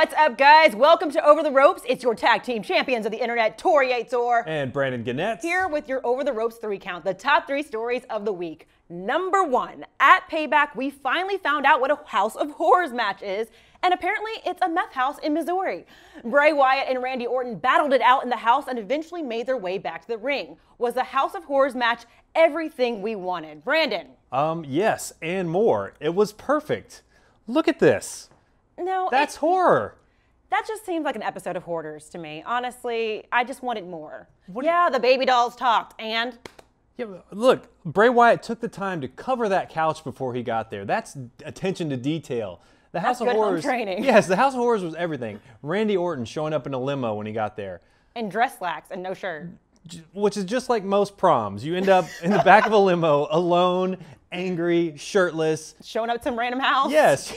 What's up, guys? Welcome to Over the Ropes. It's your tag team champions of the internet, Tori Yator and Brandon Gannett. Here with your Over the Ropes 3 count, the top 3 stories of the week. Number 1, at Payback, we finally found out what a House of Horrors match is, and apparently it's a meth house in Missouri. Bray Wyatt and Randy Orton battled it out in the house and eventually made their way back to the ring. Was the House of Horrors match everything we wanted? Brandon? Yes, and more. It was perfect. Look at this. No, that's horror. That just seems like an episode of Hoarders to me. Honestly, I just wanted more. Yeah, the baby dolls talked, and... Yeah, look, Bray Wyatt took the time to cover that couch before he got there. That's attention to detail. The House of Horrors. Home training. Yes, the House of Horrors was everything. Randy Orton showing up in a limo when he got there. And dress slacks and no shirt. Which is just like most proms. You end up in the back of a limo, alone, angry, shirtless. Showing up at some random house. Yes.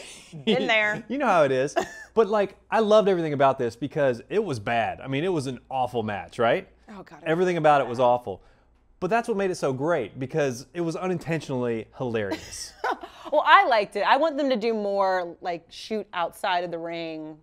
In there. You know how it is. But like, I loved everything about this because it was bad. I mean, it was an awful match, right? Oh, God. Everything about it was awful. But that's what made it so great because it was unintentionally hilarious. Well, I liked it. I want them to do more, like, shoot outside of the ring,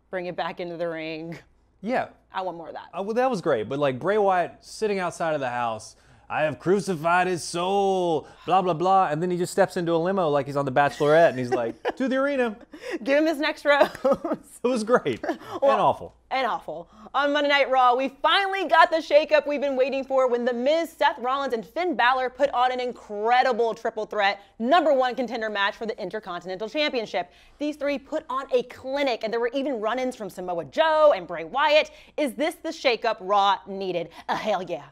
bring it back into the ring. Yeah. I want more of that. Well, that was great. But like Bray Wyatt sitting outside of the house, I have crucified his soul, blah, blah, blah. And then he just steps into a limo like he's on The Bachelorette and he's like, to the arena. Give him his next rose. It was great and awful. And awful. On Monday Night Raw, we finally got the shakeup we've been waiting for when The Miz, Seth Rollins, and Finn Balor put on an incredible triple threat #1 contender match for the Intercontinental Championship. These three put on a clinic, and there were even run-ins from Samoa Joe and Bray Wyatt. Is this the shakeup Raw needed? Hell yeah.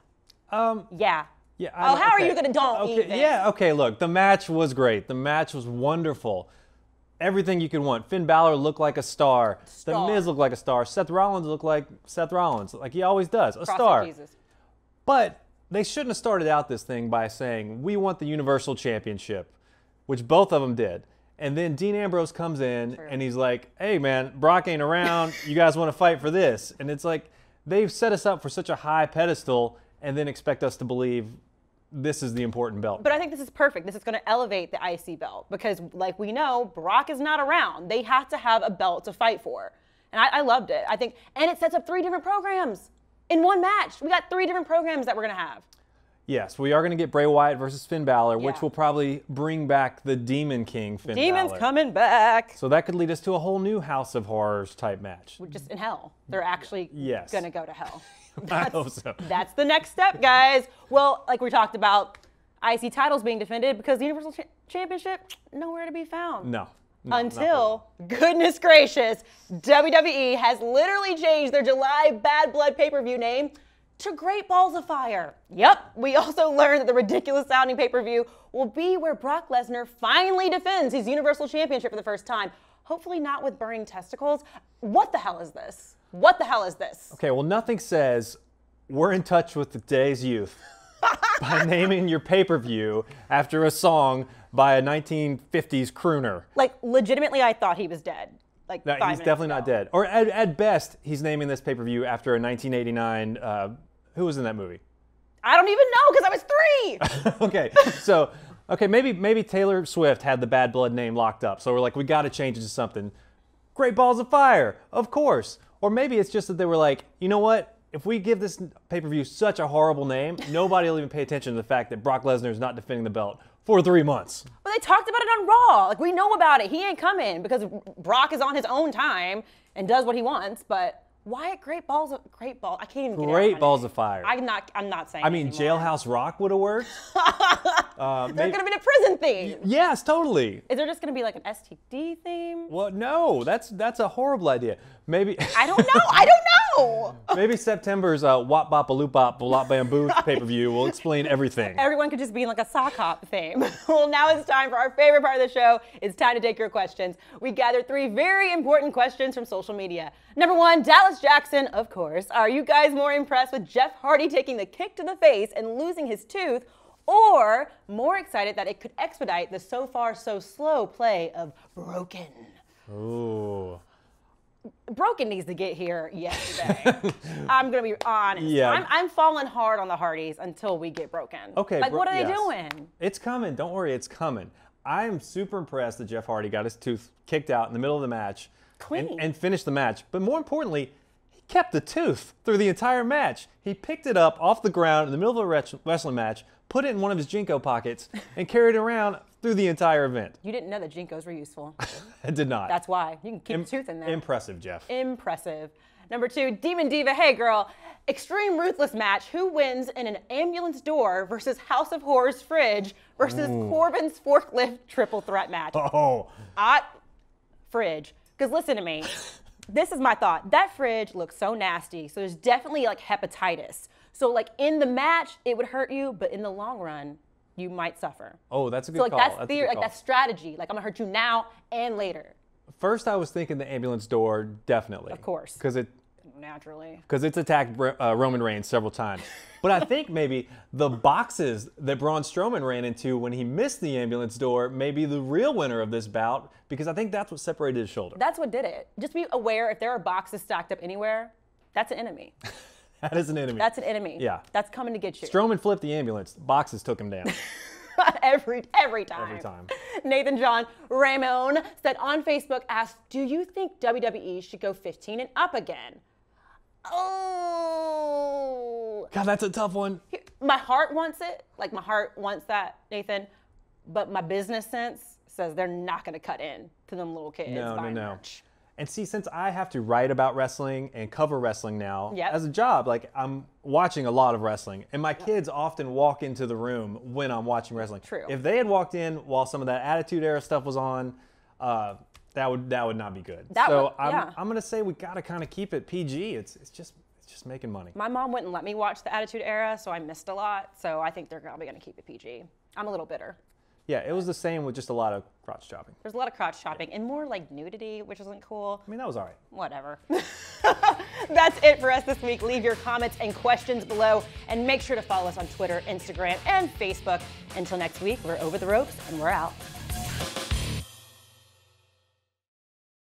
Yeah. Yeah. How are you going to don't eat this? Yeah, okay, look, the match was great. The match was wonderful. Everything you could want. Finn Balor looked like a star. The Miz looked like a star. Seth Rollins looked like Seth Rollins, like he always does, a star. Jesus. But they shouldn't have started out this thing by saying, we want the Universal Championship, which both of them did. And then Dean Ambrose comes in and he's like, hey man, Brock ain't around. You guys want to fight for this? And it's like, they've set us up for such a high pedestal and then expect us to believe this is the important belt. But I think this is perfect. This is going to elevate the IC belt because, like we know, Brock is not around. They have to have a belt to fight for. And I loved it. I think, and it sets up 3 different programs in one match. We got 3 different programs that we're going to have. Yes, we are going to get Bray Wyatt versus Finn Balor, which will probably bring back the Demon King, Finn Balor. Demon's coming back. So that could lead us to a whole new House of Horrors type match. We're just in hell. They're actually going to go to hell. I hope so. That's the next step, guys. Well, like we talked about, IC titles being defended because the Universal Championship, nowhere to be found. No. Until, goodness gracious, WWE has literally changed their July Bad Blood pay-per-view name to Great Balls of Fire. Yep, we also learned that the ridiculous sounding pay-per-view will be where Brock Lesnar finally defends his Universal Championship for the first time. Hopefully not with burning testicles. What the hell is this? What the hell is this? Okay, well, nothing says we're in touch with today's youth by naming your pay-per-view after a song by a 1950s crooner. Like, legitimately, I thought he was dead. Like, no, he's definitely not dead. Or at best, he's naming this pay-per-view after a 1989, who was in that movie? I don't even know because I was 3. Okay, so, maybe Taylor Swift had the Bad Blood name locked up. So we're like, we got to change it to something. Great Balls of Fire, of course. Or maybe it's just that they were like, you know what? If we give this pay-per-view such a horrible name, nobody will even pay attention to the fact that Brock Lesnar is not defending the belt for 3 months. But they talked about it on Raw. Like, we know about it. He ain't coming because Brock is on his own time and does what he wants. But why at Great Balls? I can't even get it. Great Balls of Fire. I'm not saying. I mean, Jailhouse Rock would have worked. They're gonna be a prison theme. Yes, totally. Is there just gonna be like an STD theme? Well, no, that's a horrible idea. Maybe. I don't know. I don't know. Maybe September's Wop Bop a Loop Bop Bop Bamboo pay-per-view will explain everything. Everyone could just be in like a sock hop theme. Well, now it's time for our favorite part of the show. It's time to take your questions. We gathered 3 very important questions from social media. Number 1, Dallas Jackson, of course. Are you guys more impressed with Jeff Hardy taking the kick to the face and losing his tooth, or more excited that it could expedite the so far so slow play of Broken? Ooh. Broken needs to get here yesterday. I'm going to be honest. Yeah. I'm falling hard on the Hardys until we get Broken. Okay. Like, what are they doing? It's coming. Don't worry, it's coming. I am super impressed that Jeff Hardy got his tooth kicked out in the middle of the match. Clean. and finished the match. But more importantly, he kept the tooth through the entire match. He picked it up off the ground in the middle of a wrestling match, put it in one of his Jinko pockets, and carried it around through the entire event. You didn't know that Jinkos were useful. I did not. That's why. You can keep the tooth in there. Impressive, Jeff. Impressive. Number 2, Demon Diva. Hey, girl. Extreme Ruthless match. Who wins in an ambulance door versus House of Horrors fridge versus Corbin's forklift triple threat match? Oh. Fridge. Because listen to me. This is my thought. That fridge looks so nasty. So there's definitely like hepatitis. So like in the match, it would hurt you, but in the long run, you might suffer. Oh, that's a good so like call. that's theory, like that's strategy. Like I'm gonna hurt you now and later. First, I was thinking the ambulance door, definitely. Of course. Because naturally. Because it's attacked Roman Reigns several times. But I think maybe the boxes that Braun Strowman ran into when he missed the ambulance door may be the real winner of this bout, because I think that's what separated his shoulder. That's what did it. Just be aware, if there are boxes stacked up anywhere, that's an enemy. That is an enemy. That's an enemy. Yeah. That's coming to get you. Strowman flipped the ambulance. Boxes took him down. Every time. Every time. Nathan John Ramon said on Facebook, asked, do you think WWE should go 15 and up again? Oh. God, that's a tough one. My heart wants it. Like, my heart wants that, Nathan. But my business sense says they're not going to cut in to them little kids. No. Merch. And see, since I have to write about wrestling and cover wrestling now, Yep. as a job, like I'm watching a lot of wrestling, and my kids often walk into the room when I'm watching wrestling. True. If they had walked in while some of that Attitude Era stuff was on, that would not be good. I'm going to say we got to kind of keep it PG. It's just making money. My mom wouldn't let me watch the Attitude Era, so I missed a lot. So I think they're probably going to keep it PG. I'm a little bitter. Yeah, it was the same with just a lot of crotch chopping. There's a lot of crotch chopping and more like nudity, which isn't cool. I mean, that was all right. Whatever. That's it for us this week. Leave your comments and questions below, and make sure to follow us on Twitter, Instagram, and Facebook. Until next week, we're over the ropes and we're out.